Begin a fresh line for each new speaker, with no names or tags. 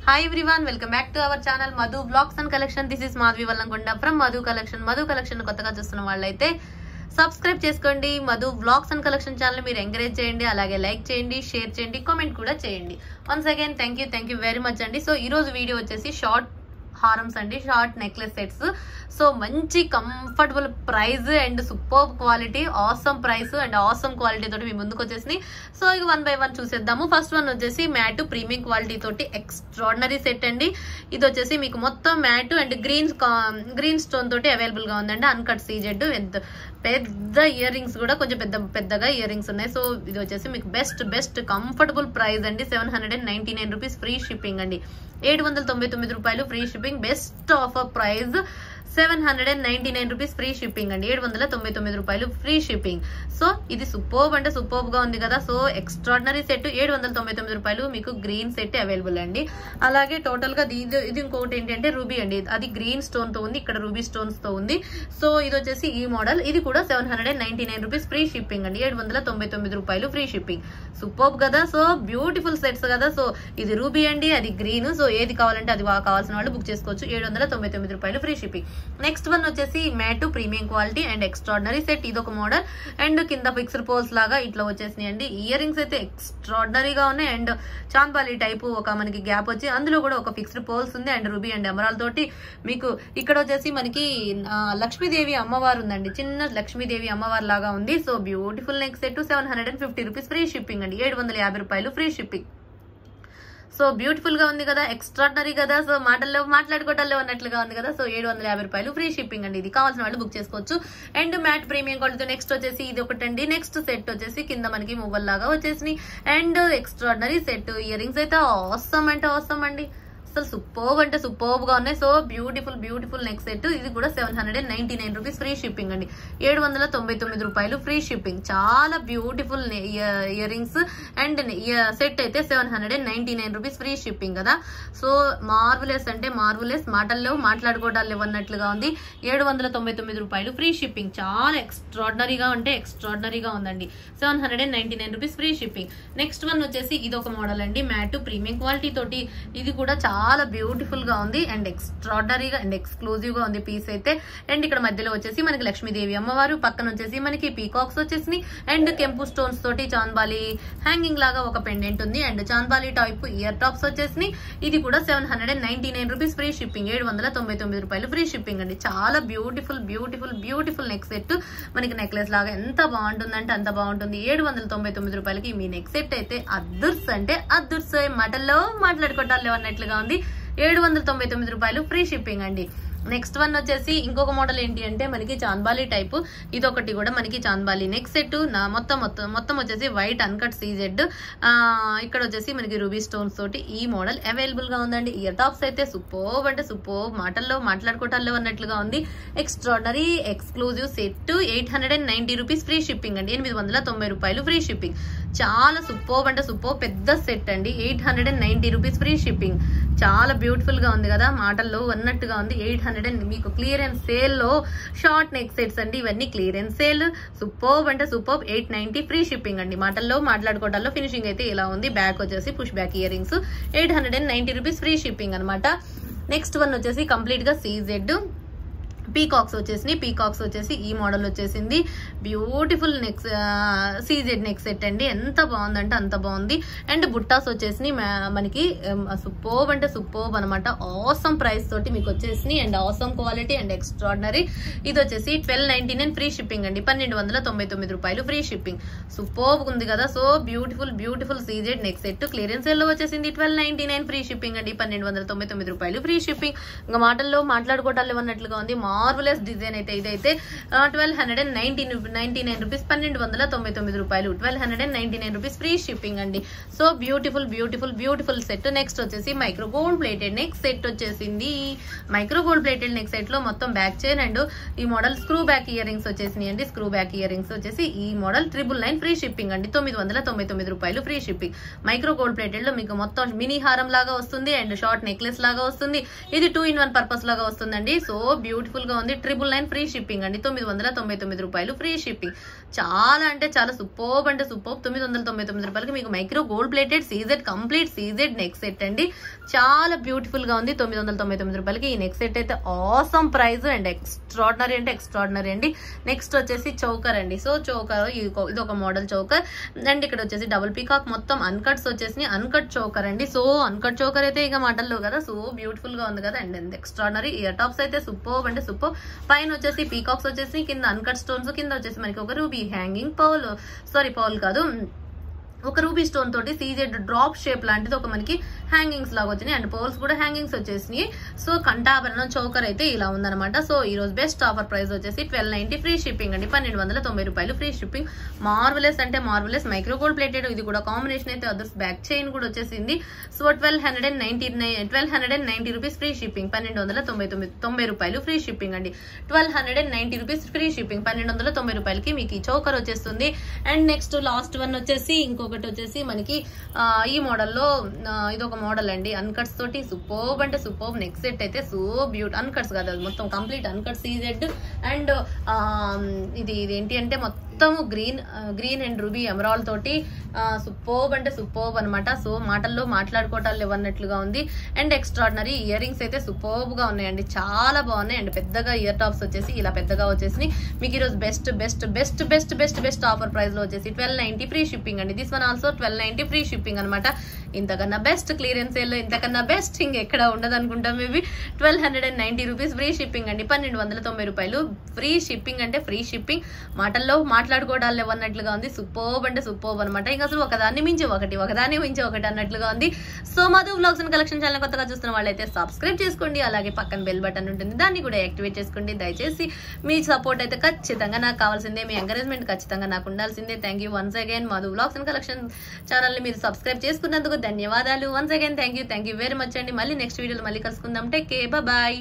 Hi everyone, welcome back to our channel Madhu Vlogs and Collection. This is Madhvi Vallankonda from Madhu Collection. Madhu Collection కొత్తగా చూస్తున్న వాళ్ళైతే subscribe చేసుకోండి. Madhu vlogs and collection channel మీరు encourage చేయండి, అలాగే like చేయండి, share చేయండి, comment కూడా చేయండి. Once again thank you very much అండి. సో ఈ రోజు వీడియో వచ్చేసి షార్ట్ హారమ్స్ అండి, షార్ట్ నెక్లెస్ సెట్స్. సో మంచి comfortable price and super quality, awesome price and awesome quality తోటి మీ ముందుకు వచ్చేసి. సో ఇక వన్ బై వన్ చూసేద్దాము. ఫస్ట్ వన్ వచ్చేసి మ్యాట్ ప్రీమియం క్వాలిటీ తోటి ఎక్స్ట్రాడినరీ సెట్ అండి. ఇది వచ్చేసి మీకు మొత్తం మ్యాట్ అండ్ గ్రీన్ స్టోన్ తోటి అవైలబుల్ గా ఉందండి. అన్కట్ సీజెడ్ పెద్ద ఇయర్ రింగ్స్ కూడా కొంచెం పెద్దగా ఇయర్ రింగ్స్ ఉన్నాయి. సో ఇది వచ్చేసి మీకు బెస్ట్ కంఫర్టబుల్ ప్రైస్ అండి. 799 రూపీస్ ఫ్రీ షిప్పింగ్ అండి. 799 రూపాయలు free shipping. Best offer price 799 rupees free shipping అండి. 799 రూపాయలు ఫ్రీ షిప్పింగ్. సో ఇది సూపర్బ్ అంటే సూపర్బ్ గా ఉంది కదా. సో ఎక్స్ట్రాడినరీ సెట్ 799 రూపాయలు మీకు గ్రీన్ సెట్ అవైలబుల్ అండి. అలాగే టోటల్ గా ఇది ఇంకొకటి ఏంటంటే రూబీ అండి. అది గ్రీన్ స్టోన్ తో ఉంది, ఇక్కడ రూబీ స్టోన్స్ తో ఉంది. సో ఇది వచ్చేసి ఈ మోడల్. ఇది కూడా 799 రూపీస్ ఫ్రీ షిప్పింగ్ అండి. 799 రూపాయలు ఫ్రీ షిప్పింగ్. సూపర్బ్ కదా. సో బ్యూటిఫుల్ సెట్స్ కదా. సో ఇది రూబీ అండి, అది గ్రీన్. సో ఏది కావాలంటే అది కావాల్సిన వాళ్ళు బుక్ చేసుకోవచ్చు. 799 రూపాయలు ఫ్రీ షిప్పింగ్. నెక్స్ట్ వన్ వచ్చేసి mat premium quality and extraordinary set. ఇది ఒక మోడల్ అండ్ కింద ఫిక్స్డ్ పోల్స్ లాగా ఇట్లా వచ్చేసినాయి అండి. ఇయర్ రింగ్స్ అయితే ఎక్స్ట్రాడినరీగా ఉన్నాయి అండ్ చాంద్బాలి టైపు ఒక మనకి గ్యాప్ వచ్చి అందులో కూడా ఒక ఫిక్స్డ్ పోల్స్ ఉంది అండ్ రూబీ అండ్ ఎమరాల్ తోటి మీకు ఇక్కడ వచ్చేసి మనకి లక్ష్మీదేవి అమ్మవారు ఉందండి. చిన్న లక్ష్మీదేవి అమ్మవారు లాగా ఉంది. So beautiful neck set 750 rupees free shipping అండి. 750 రూపాయలు ఫ్రీ షిప్పింగ్. సో బ్యూటిఫుల్ గా ఉంది కదా, ఎక్స్ట్రాడినరీ కదా. సో మాట్లాడుకోవటాల్లో ఉన్నట్లుగా ఉంది కదా. సో 750 రూపాయలు ఫ్రీ షిప్పింగ్ అండి. ఇది కావాల్సిన వాళ్ళు బుక్ చేసుకోవచ్చు. And mat premium quality. Next వచ్చేసి ఇది ఒకటండి. నెక్స్ట్ సెట్ వచ్చేసి కింద మనకి మువ్వల్ లాగా వచ్చేసి and extraordinary set. Ear rings అయితే ఆసమ్ అంటే ఆసమ్ అండి. అసలు సూపర్బ్ అంటే సూపర్బ్ గా ఉన్నాయి. So beautiful neck set. ఇది కూడా 799 రూపీస్ ఫ్రీ షిప్పింగ్ అండి. 799 రూపాయలు ఫ్రీ షిప్పింగ్. చాలా beautiful ear rings and set అయితే 799 రూపీస్ ఫ్రీ షిప్పింగ్ కదా. సో మార్వలెస్ అంటే మార్వలెస్, మాటల్లో మాట్లాడుకోవడాలు ఇవ్వన్నట్లుగా ఉంది. 799 రూపాయలు ఫ్రీ షిప్పింగ్. చాలా ఎక్స్ట్రాడినరీగా అంటే ఎక్స్ట్రాడినరీగా ఉందండి. 799 rupees free shipping. Next one వచ్చేసి ఇది ఒక మోడల్ అండి. మ్యాట్ ప్రీమియం క్వాలిటీ తోటి. ఇది కూడా చాలా బ్యూటిఫుల్ గా ఉంది అండ్ ఎక్స్ట్రాడినరీగా అండ్ ఎక్స్క్లూజివ్ గా ఉంది పీస్ అయితే. అండ్ ఇక్కడ మధ్యలో వచ్చేసి మనకి లక్ష్మీదేవి అమ్మవారు, పక్కన వచ్చేసి మనకి పీకాక్స్ వచ్చేసి అండ్ కెంపు స్టోన్స్ తోటి చాంద్బాలి హ్యాంగింగ్ లాగా ఒక పెండెంట్ ఉంది and chandbali type ear tops వచ్చేసి. ఇది కూడా 799 రూపీస్ ఫ్రీ షిప్పింగ్. 799 రూపాయలు ఫ్రీ షిప్పింగ్ అండి. చాలా బ్యూటిఫుల్ నెక్ సెట్. మనకి నెక్లెస్ లాగా ఎంత బాగుంటుందంటే అంత బాగుంటుంది. 799 రూపాయలకి మీ నెక్ సెట్ అయితే అద్దుర్స్ అంటే అద్దుర్స్. మాటల్లో మాట్లాడుకోవటాలు అన్నట్లుగా ఉంది. 799 రూపాయలు ఫ్రీ షిప్పింగ్ అండి. నెక్స్ట్ వన్ వచ్చేసి ఇంకొక మోడల్ ఏంటి అంటే మనకి చాంద్బాలి టైప్. ఇదొకటి కూడా మనకి చాంద్బాలి నెక్ సెట్. మొత్తం వచ్చేసి వైట్ అన్కట్ సీజెడ్. ఇక్కడ వచ్చేసి మనకి రూబీ స్టోన్స్ తోటి ఈ మోడల్ అవైలబుల్ గా ఉందండి. ఇయర్ టాప్స్ అయితే సూపర్బ్ అంటే సూపర్బ్, మాటల్లో మాట్లాడుకోవటాల్లో అన్నట్లుగా ఉంది. Extraordinary exclusive set. 890 rupees free shipping అండి. 890 రూపాయలు ఫ్రీ షిప్పింగ్. చాలా సూపర్బ్ అంటే సూపర్బ్ పెద్ద సెట్ అండి. 890 రూపీస్ ఫ్రీ షిప్పింగ్. చాలా బ్యూటిఫుల్ గా ఉంది కదా, మాటల్లో అన్నట్టుగా ఉంది. 800 మీకు క్లియరెన్స్ సేల్ లో షార్ట్ నెక్ సెట్స్ అండి. ఇవన్నీ క్లియరెన్స్ సేల్. సూపర్బ్ అంటే సూపర్బ్. 890 ఫ్రీ షిప్పింగ్ అండి. మాటల్లో మాట్లాడుకోవటాల్లో ఫినిషింగ్ అయితే ఇలా ఉంది. బ్యాక్ వచ్చేసి push back ear rings. 890 rupees free shipping అనమాట. నెక్స్ట్ వన్ వచ్చేసి కంప్లీట్ గా సీజెడ్ పీకాక్స్ వచ్చేసి ఈ మోడల్ వచ్చేసింది. Beautiful neck CZ neck set అండి. ఎంత బాగుందంటే అంత బాగుంది. అండ్ బుట్టాస్ వచ్చేసి మనకి సూపర్బ్ అంటే సూపర్బ్ అనమాట. ఆసమ్ ప్రైస్ తోటి మీకు వచ్చేసి and awesome quality and extraordinary. ఇది వచ్చేసి 1299 ఫ్రీ షిప్పింగ్ అండి. 1299 రూపాయలు ఫ్రీ షిప్పింగ్. సూపర్బ్ ఉంది కదా. So beautiful CZ neck set. Clearance లో వచ్చేసింది 1299 ఫ్రీ షిప్పింగ్ అండి. 1299 రూపాయలు ఫ్రీ షిప్పింగ్. ఇంకా మాటల్లో మాట్లాడుకోవటాలు ఇవ్వన్నట్లుగా ఉంది. మార్వలెస్ డిజైన్ అయితే ఇదైతే 1299 రూపీస్. 1299 రూపాయలు. 1299 రూపీస్ ఫ్రీ షిప్పింగ్ అండి. So beautiful set. నెక్స్ట్ వచ్చేసి micro gold plated neck set వచ్చేసింది. Micro gold plated neck set లో మొత్తం బ్యాక్ చైన్ అండ్ ఈ model screw back ear rings వచ్చేసినాయి అండి. స్క్రూ బ్యాక్ ఇయర్ రింగ్స్ వచ్చేసి ఈ మోడల్ 999 ఫ్రీ షిప్పింగ్ అండి. 999 రూపాయలు free shipping. Micro gold plated లో మీకు మొత్తం మినీ హారం లాగా వస్తుంది అండ్ షార్ట్ నెక్లెస్ లాగా వస్తుంది. ఇది 2-in-1 పర్పస్ లాగా వస్తుందండి. సో బ్యూటిఫుల్ గా ఉంది. 999 ఫ్రీ షిప్పింగ్ అండి. 999 రూపాయలు ఫ్రీ షిప్పింగ్. చాలా అంటే చాలా సూపర్బ్ అంటే సూపర్బ్. 999 రూపాయలకి మీకు micro gold plated CZ complete CZ neck set అండి. చాలా బ్యూటిఫుల్ గా ఉంది. 999 రూపాయలకి ఈ నెక్ సెట్ అయితే ఆసమ్ ప్రైస్ అండ్ ఎక్స్ట్రాడినరీ అంటే ఎక్స్ట్రాడినరీ అండి. నెక్స్ట్ వచ్చేసి చౌకర్ అండి. సో చౌకర్ ఇది ఒక మోడల్ చౌకర్ అండ్ ఇక్కడ వచ్చేసి డబుల్ పీకాక్ మొత్తం అన్కట్స్ వచ్చేసి అన్కట్ చౌకర్ అండి. సో అన్కట్ చౌకర్ అయితే ఇక మాటల్లో కదా, సో బ్యూటిఫుల్ గా ఉంది కదా అండ్ ఎక్స్ట్రాడినరీ. ఇయర్ టాప్స్ అయితే సూపర్బ్ అంటే సూపర్. పైన వచ్చేసి పీకాక్స్ వచ్చేసి కింద అన్కట్ స్టోన్స్, కింద వచ్చేసి మనకి ఒక రూబీ హ్యాంగింగ్ పౌల్ కాదు, ఒక రూబీ స్టోన్ తోటి సీజెడ్ డ్రాప్ షేప్ లాంటిది ఒక మనకి హ్యాంగింగ్స్ లాగా వచ్చినాయి అండ్ పోల్స్ కూడా హ్యాంగింగ్స్ వచ్చేసినాయి. సో కంఠాభరణం చౌకర్ అయితే ఇలా ఉందన్నమాట. సో ఈ రోజు బెస్ట్ ఆఫర్ ప్రైస్ వచ్చేసి 1290 ఫ్రీ షిప్పింగ్ అండి. 1290 రూపాయలు ఫ్రీ షిప్పింగ్. మార్వెలస్ అంటే మార్వెలస్ మైక్రో గోల్డ్ ప్లేటెడ్. ఇది కూడా కాంబినేషన్ అయితే అదర్స్ బ్యాక్ చైన్ కూడా వచ్చేసింది. So 1290 rupees free shipping. 1290 రూపాయలు ఫ్రీ షిప్పింగ్ అండి. 1290 రూపీస్ ఫ్రీ షిప్పింగ్. 1290 రూపాయలకి మీకు ఈ చౌకర్ వచ్చేస్తుంది. అండ్ నెక్స్ట్ లాస్ట్ వన్ వచ్చేసి ఇంకొకటి వచ్చేసి మనకి ఈ మోడల్లో ఇదొక మోడల్ అండి. అన్కట్స్ తోటి సూపర్బ్ అంటే సూపర్బ్ నెక్ సెట్ అయితే సో బ్యూటీ. అన్కట్స్ కాదు, అది మొత్తం కంప్లీట్ అన్కట్ సీజెడ్ అండ్ ఇది ఏంటి అంటే మొత్తం గ్రీన్ అండ్ రూబీ ఎమరాల్డ్ తోటి సూపర్బ్ అంటే సూపర్బ్ అనమాట. సో మాటల్లో మాట్లాడుకోవటాలు ఇవ్వన్నట్లుగా ఉంది అండ్ ఎక్స్ట్రాడినరీ. ఇయర్ రింగ్స్ అయితే సూపర్బ్ గా ఉన్నాయండి, చాలా బాగున్నాయి అండ్ పెద్దగా ఇయర్ టాప్స్ వచ్చేసి ఇలా పెద్దగా వచ్చేసి మీకు ఈరోజు best best best best best best offer price లో వచ్చేసి 1290 ఫ్రీ షిప్పింగ్ అండి. This one also 1290 free shipping అనమాట. ఇంతకన్నా బెస్ట్ క్లియరెన్స్ సేల్ లో ఇంతకన్నా బెస్ట్ ఇంకెక్కడ ఉండదు అనుకుంటాం. మేబీ 1290 రూపీస్ ఫ్రీ షిప్పింగ్ అండి. 1290 రూపాయలు ఫ్రీ షిప్పింగ్ అంటే ఫ్రీ షిప్పింగ్. మాటల్లో మాట్లాడుకోవడాలు ఇవ్వన్నట్లుగా ఉంది. సూపర్బ్ అంటే సూపర్బ్ అనమాట. ఇంకా అసలు ఒకదాన్ని మించి ఒకటి అన్నట్లుగా ఉంది. So Madhu vlogs and collection channel కొత్తగా చూస్తున్న వాళ్ళైతే సబ్స్క్రైబ్ చేసుకోండి. అలాగే పక్కన బెల్ బటన్ ఉంటుంది, దాన్ని కూడా యాక్టివేట్ చేసుకోండి. దయచేసి మీ సపోర్ట్ అయితే ఖచ్చితంగా నాకు కావాల్సిందే, మీ ఎంకరేజ్మెంట్ ఖచ్చితంగా నాకు ఉండాల్సిందే. Thank you once again. Madhu vlogs and collection channel ని మీరు సబ్స్క్రైబ్ చేసుకున్నందుకు ధన్యవాదాలు. Once again thank you very much అండి. మళ్ళీ నెక్స్ట్ వీడియోలో మళ్ళీ కలుసుకుందాం. Take care, bye.